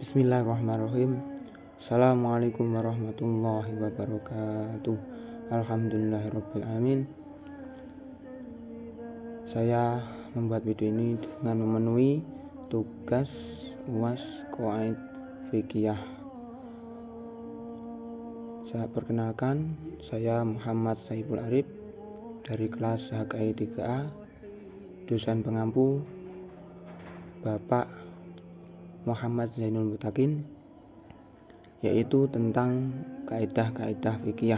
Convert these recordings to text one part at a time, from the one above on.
Bismillahirrahmanirrahim. Assalamualaikum warahmatullahi wabarakatuh. Alhamdulillahirrabbilalamin. Saya membuat video ini dengan memenuhi tugas UAS Qawaid Fiqhiyah. Saya perkenalkan, saya Muhammad Saiful Arif dari kelas HKI 3A, dosen pengampu Bapak Muhammad Zainul Mutakin, yaitu tentang kaidah-kaidah fikih.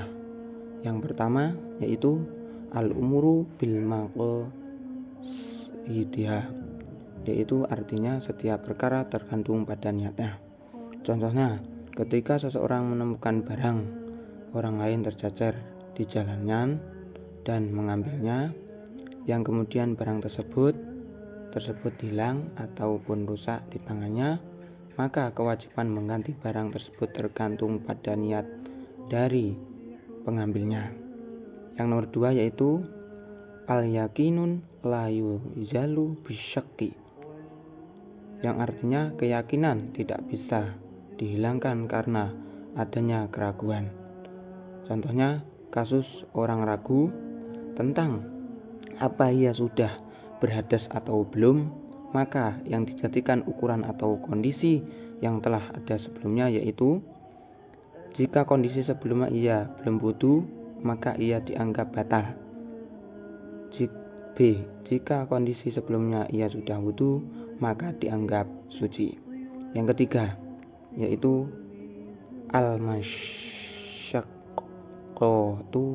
Yang pertama yaitu al-umuru bil maqasidiha, yaitu artinya setiap perkara tergantung pada niatnya. Contohnya, ketika seseorang menemukan barang orang lain tercecer di jalannya dan mengambilnya, yang kemudian barang tersebut hilang ataupun rusak di tangannya, maka kewajiban mengganti barang tersebut tergantung pada niat dari pengambilnya. Yang nomor 2 yaitu al-yakinun la yuzalu bisyakki, yang artinya keyakinan tidak bisa dihilangkan karena adanya keraguan. Contohnya, kasus orang ragu tentang apa ia sudah berhadas atau belum, maka yang dijadikan ukuran atau kondisi yang telah ada sebelumnya, yaitu jika kondisi sebelumnya ia belum wudu, maka ia dianggap batal. B. Jika kondisi sebelumnya ia sudah wudu, maka dianggap suci. Yang ketiga yaitu al-masyaqqatu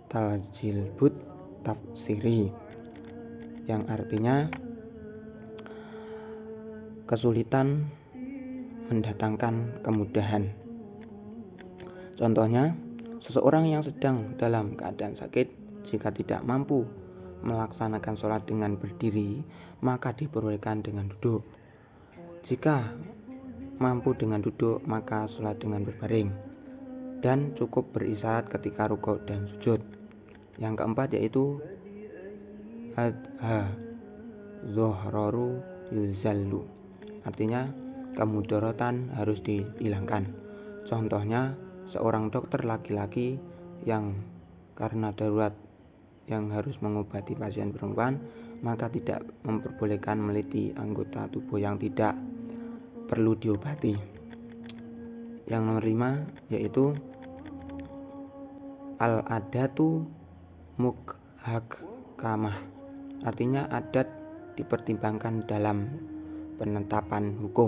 taljilbut tafsiri, yang artinya kesulitan mendatangkan kemudahan. Contohnya, seseorang yang sedang dalam keadaan sakit, jika tidak mampu melaksanakan sholat dengan berdiri, maka diperbolehkan dengan duduk. Jika mampu dengan duduk, maka sholat dengan berbaring, dan cukup berisyarat ketika rukuk dan sujud. Yang keempat yaitu zohroru yuzallu, artinya kemudaratan harus dihilangkan. Contohnya, seorang dokter laki-laki yang karena darurat yang harus mengobati pasien perempuan, maka tidak memperbolehkan meliti anggota tubuh yang tidak perlu diobati. Yang nomor 5 yaitu al-adatu mukhkamah, artinya adat dipertimbangkan dalam penetapan hukum.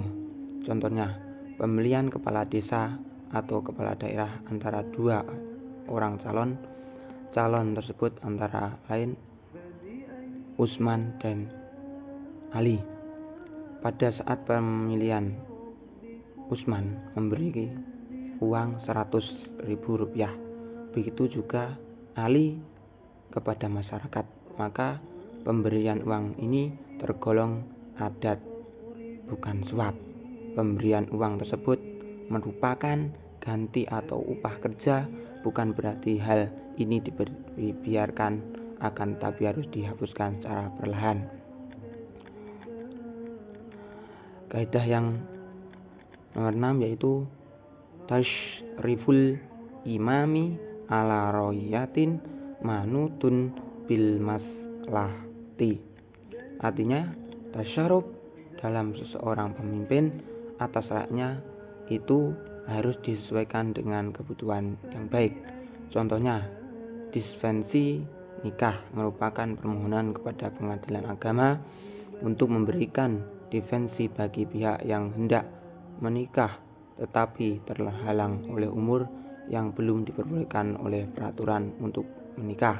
Contohnya, pemilihan kepala desa atau kepala daerah antara dua orang calon tersebut antara lain Utsman dan Ali. Pada saat pemilihan, Utsman memberi uang 100.000 rupiah, begitu juga Ali kepada masyarakat, maka pemberian uang ini tergolong adat, bukan suap. Pemberian uang tersebut merupakan ganti atau upah kerja, bukan berarti hal ini dibiarkan, akan tapi harus dihapuskan secara perlahan. Kaidah yang nomor 6 yaitu tasyriful imami ala royatin manutun bil maslahati, artinya tasyaruf dalam seseorang pemimpin atas rakyatnya itu harus disesuaikan dengan kebutuhan yang baik. Contohnya, dispensi nikah merupakan permohonan kepada pengadilan agama untuk memberikan dispensi bagi pihak yang hendak menikah tetapi terhalang oleh umur yang belum diperbolehkan oleh peraturan untuk menikah.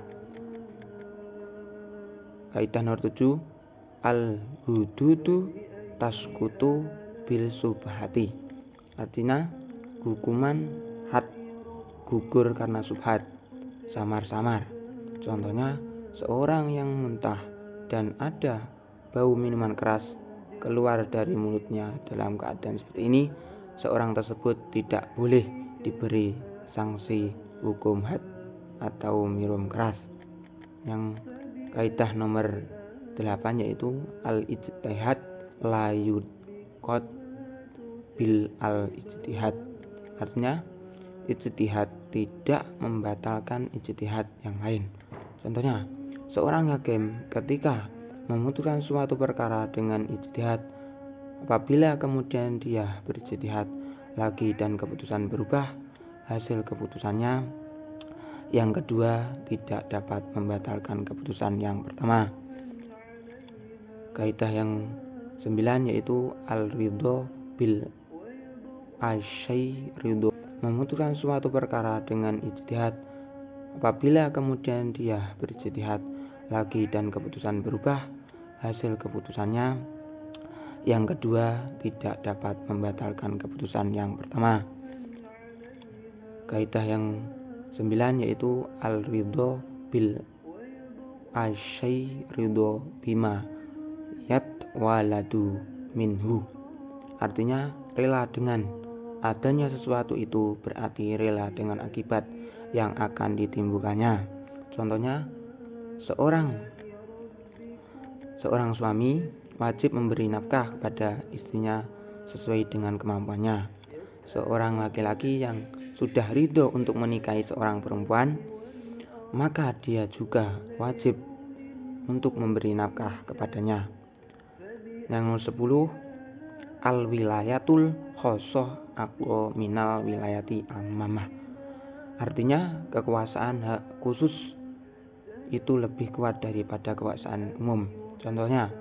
Kaidah nomor 7, al-hududu taskutu bil subhati, artinya hukuman had gugur karena subhat, samar-samar. Contohnya, seorang yang muntah dan ada bau minuman keras keluar dari mulutnya dalam keadaan seperti ini, seorang tersebut tidak boleh diberi sanksi hukum had atau minum keras. Yang kaidah nomor 8 yaitu al-ijtihad la yudqat bil al-ijtihad. Artinya ijtihad tidak membatalkan ijtihad yang lain. Contohnya, seorang hakim ketika memutuskan suatu perkara dengan ijtihad, apabila kemudian dia berijtihad lagi dan keputusan berubah, hasil keputusannya yang kedua tidak dapat membatalkan keputusan yang pertama. Kaidah yang 9 yaitu al-ridho bil asyai ridho. Memutuskan suatu perkara dengan ijtihad, apabila kemudian dia berijtihad lagi dan keputusan berubah, hasil keputusannya yang kedua tidak dapat membatalkan keputusan yang pertama. Kaidah yang 9 yaitu al-ridho bil asyai ridho bima yat waladu minhu. Artinya rela dengan adanya sesuatu itu berarti rela dengan akibat yang akan ditimbulkannya. Contohnya, seorang suami wajib memberi nafkah kepada istrinya sesuai dengan kemampuannya. Seorang laki-laki yang sudah ridho untuk menikahi seorang perempuan, maka dia juga wajib untuk memberi nafkah kepadanya. Yang 10, al-wilayatul khosoh aqwa minal wilayati ammamah. Artinya kekuasaan hak khusus itu lebih kuat daripada kekuasaan umum. Contohnya,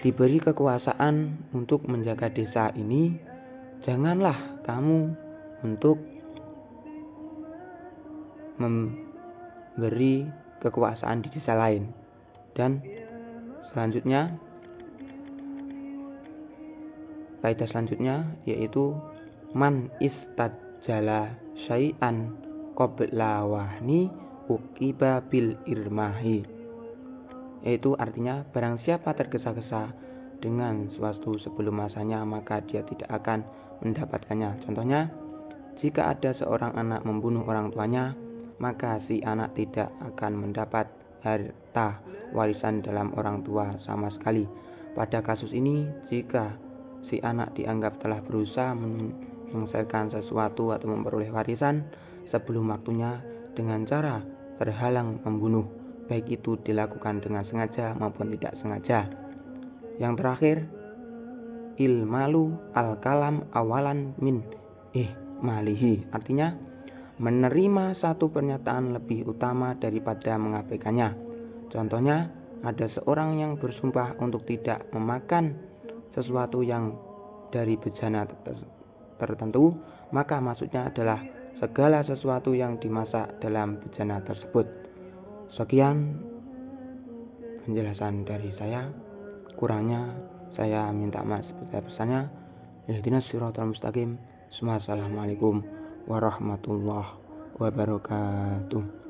diberi kekuasaan untuk menjaga desa ini, janganlah kamu untuk memberi kekuasaan di desa lain. Dan selanjutnya, kaidah selanjutnya yaitu man istajala syai'an qabla wahni uqiba bil irmahi. Yaitu artinya barang siapa tergesa-gesa dengan sesuatu sebelum masanya, maka dia tidak akan mendapatkannya. Contohnya, jika ada seorang anak membunuh orang tuanya, maka si anak tidak akan mendapat harta warisan dalam orang tua sama sekali. Pada kasus ini, jika si anak dianggap telah berusaha menyelesaikan sesuatu atau memperoleh warisan sebelum waktunya dengan cara terhalang membunuh, baik itu dilakukan dengan sengaja maupun tidak sengaja. Yang terakhir, ilmalu al-kalam awalan min malihi. Artinya menerima satu pernyataan lebih utama daripada mengabaikannya. Contohnya, ada seorang yang bersumpah untuk tidak memakan sesuatu yang dari bejana tertentu, maka maksudnya adalah segala sesuatu yang dimasak dalam bejana tersebut. Sekian penjelasan dari saya. Kurangnya saya minta maaf sebesar-besarnya. Ihdinas siratal mustaqim. Assalamualaikum warahmatullahi wabarakatuh.